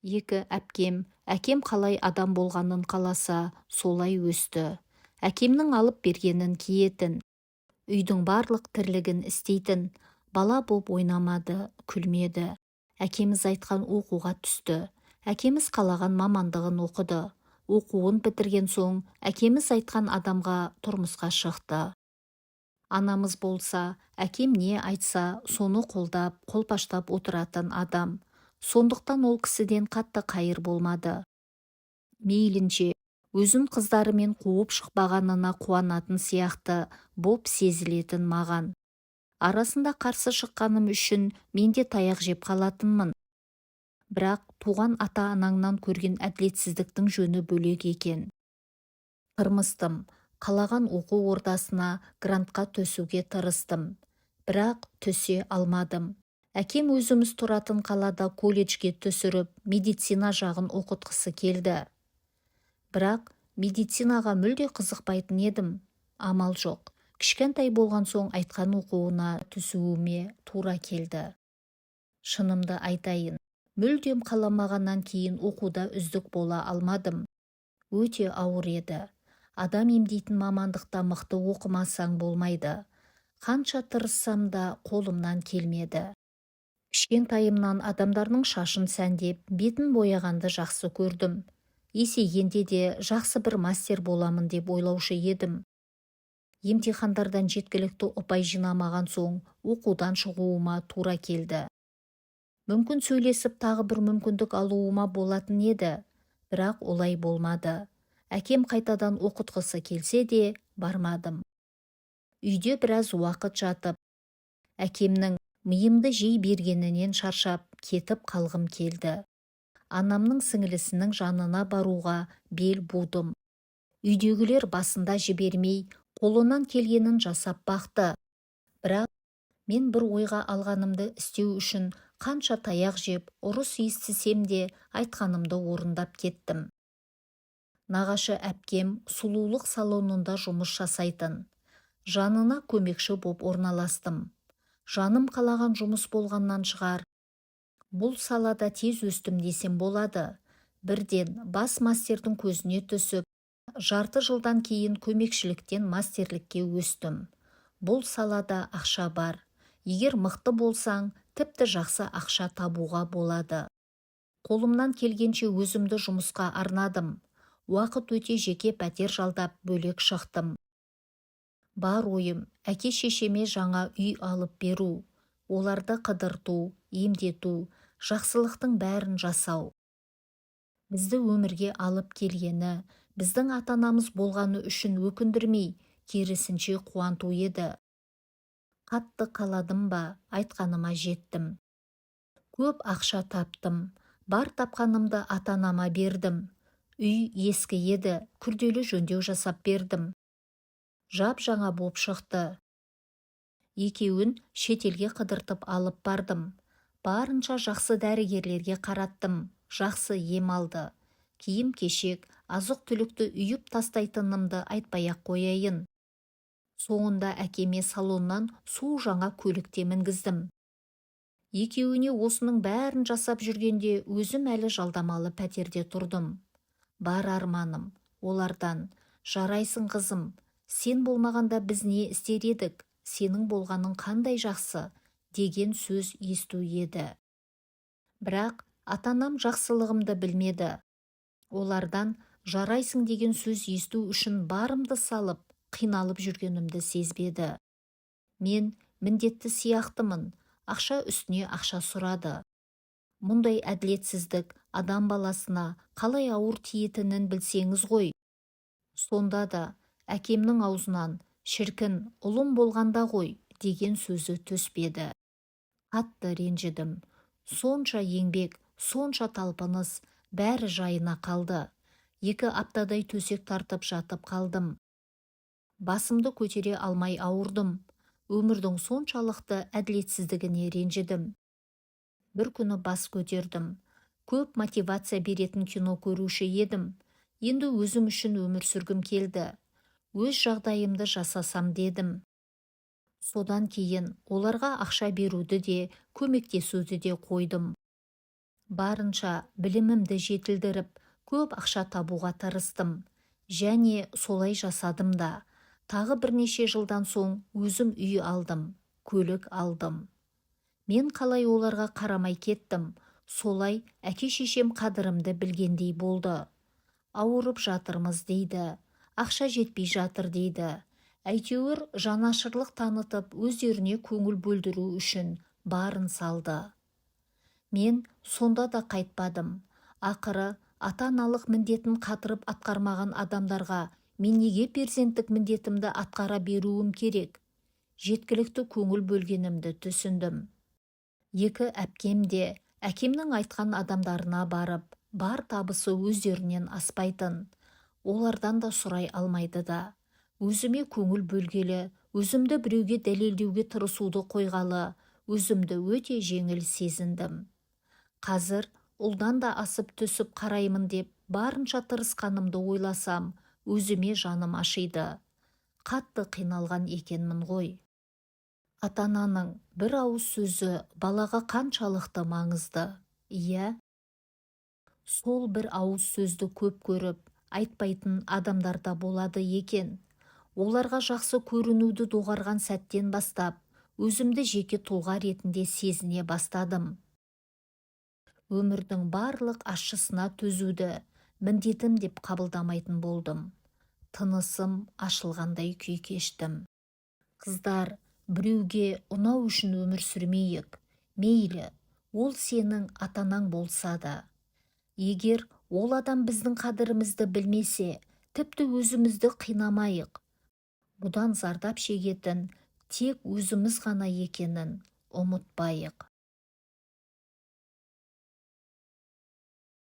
Екі әкем қалай адам болғанын қаласа, солай өсті. Әкемнің алып бергенін киетін, үйдің барлық тірлігін істейтін, бала боп ойнамады, күлмеді. Әкеміз айтқан оқуға түсті. Әкеміз қалаған мамандығын оқыды. Оқуын бітірген соң, әкеміз айтқан адамға тұрмысқа шықты. Анамыз болса, әкем не айтса, соны қолдап, қолпаштап отыратын адам. Сондықтан ол кісіден қатты қайыр болмады. Мейлінше, өзін қыздарымен қуып шықпағанына қуанатын сияқты боп сезілетін маған. Арасында қарсы шыққаным үшін мен де таяқ жеп қалатынмын. Бірақ туған ата-анаңнан көрген әділетсіздіктің жөні бөлек екен. Тырмыстым, қалаған оқу ордасына грантқа төсуге тырыстым. Бірақ төсе алмадым. Әкем өзіміз тұратын қалада колледжге түсіріп, медицина жағын оқытқысы келді. Бірақ медицинаға мүлде қызықпайтын едім. Амал жоқ. Кішкентай болған соң айтқан оқуына түсуіме тура келді. Шынымды айтайын, мүлдем қаламағаннан кейін оқуда үздік бола алмадым. Өте ауыр еді. Адам емдейтін мамандықта мықты оқымасаң болмайды. Қанша тырыссам да қолымнан келмеді. Кішкентайымнан адамдардың шашын сәндеп, бетін бояғанды жақсы көрдім. Есейгенде де жақсы бір мастер боламын деп ойлаушы едім. Емтихандардан жеткілікті ұпай жинамаған соң, оқудан шығуыма тура келді. Мүмкін сөйлесіп тағы бір мүмкіндік алуыма болатын еді, бірақ олай болмады. Әкем қайтадан оқытқысы келсе де бармадым. Үйде біраз уақыт жатып, әкемнің миымды жей бергенінен шаршап кетіп қалғым келді. Анамның сіңілісінің жанына баруға бел будым. Үйдегілер басында жібермей, қолынан келгенін жасап бақты. Бірақ мен бір ойға алғанымды істеу үшін қанша таяқ жеп, ұрыс естісем де айтқанымды орындап кеттім. Нағашы әпкем сұлулық салонында жұмыс жасайтын. Жанына көмекші боп орналастым. Жаным қалаған жұмыс болғаннан шығар. Бұл салада тез өстім десем болады. Бірден бас мастердің көзіне түсіп, жарты жылдан кейін көмекшіліктен мастерлікке өстім. Бұл салада ақша бар. Егер мықты болсаң, тіпті жақсы ақша табуға болады. Қолымнан келгенше өзімді жұмысқа арнадым. Уақыт өте жеке пәтер жалдап бөлек шықтым. Бар ойым әке-шешеме жаңа үй алып беру, оларды қыдырту, емдету, жақсылықтың бәрін жасау. Бізді өмірге алып келгені, біздің ата-анамыз болғаны үшін өкіндірмей, керісінше қуанту еді. Қатты қаладым ба, айтқаныма жеттім. Көп ақша таптым, бар тапқанымды ата-анама бердім. Үй ескі еді, күрделі жөндеу жасап бердім. Жап жаңа боп шықты. Екеуін шетелге қыдыртып алып бардым. Барынша жақсы дәрігерлерге қараттым, жақсы ем алды. Киім-кешек, азық-түлікті үйіп тастайтынымды айтпай-ақ қояйын. Соңында әкеме салоннан су жаңа көлікте мінгіздім. Екеуіне осының бәрін жасап жүргенде өзім әлі жалдамалы пәтерде тұрдым. Бар арманым, олардан, жарайсың қызым, сен болмағанда біз не істер едік, сенің болғаның қандай жақсы, деген сөз есту еді. Бірақ ата-анам жақсылығымды білмеді. Олардан жарайсың деген сөз есту үшін барымды салып, қиналып жүргенімді сезбеді. Мен міндетті сияқтымын, ақша үстіне ақша сұрады. Мұндай әділетсіздік адам баласына қалай ауыр тиетінін білсеңіз ғой. Сонда да әкемнің аузынан шіркін, ұлым болғанда ғой деген сөзі түспеді. Қатты ренжідім. Сонша еңбек, сонша талпыныс, бәрі жайына қалды. 2 аптадай төсек тартып жатып қалдым. Басымды көтере алмай ауырдым. Өмірдің соншалықты әділетсіздігіне ренжідім. Бір күні бас көтердім. Көп мотивация беретін кино көруші едім. Енді өзім үшін өмір сүргім келді. Өз жағдайымды жасасам дедім. Содан кейін оларға ақша беруді де, көмектесуді де қойдым. Барынша білімімді жетілдіріп, көп ақша табуға тырыстым. Және солай жасадым да. Тағы бірнеше жылдан соң өзім үй алдым, көлік алдым. Мен қалай оларға қарамай кеттім, солай әке-шешем қадірімді білгендей болды. Ауырып жатырмыз дейді, ақша жетпей жатыр дейді. Әйтеуір жанашырлық танытып, өздеріне көңіл бөлдіру үшін барын салды. Мен сонда да қайтпадым. Ақыры ата-аналық міндетін қатырып атқармаған адамдарға мен неге перзенттік міндетімді атқара беруім керек? Жеткілікті көңіл бөлгенімді түсіндім. Екі әпкем де әкемнің айтқан адамдарына барып, бар табысы өздерінен аспайтын. Олардан да сұрай алмайды да. Өзіме көңіл бөлгелі, өзімді біреуге дәлелдеуге тырысуды қойғалы, өзімді өте жеңіл сезіндім. Қазір ұлдан да асып түсіп қараймын деп барынша тырысқанымды ойласам, өзіме жаным ашиды. Қатты қиналған екенмін ғой. Ата-ананың бір ауыз сөзі балаға қаншалықты маңызды, иә? Сол бір ауыз сөзді көп көріп, айтпайтын адамдар да болады екен. Оларға жақсы көрінуді доғарған сәттен бастап, өзімді жеке тұлға ретінде сезіне бастадым. Өмірдің барлық ащысына төзуді міндетім деп қабылдамайтын болдым. Тынысым ашылғандай күй кештім. Қыздар, біреуге ұнау үшін өмір сүрмейік. Мейлі, ол сенің атанаң болса да. Егер ол адам біздің қадірімізді білмесе, тіпті өзімізді қинамайық. Бұдан зардап шегетін тек өзіміз ғана екенін ұмытпайық.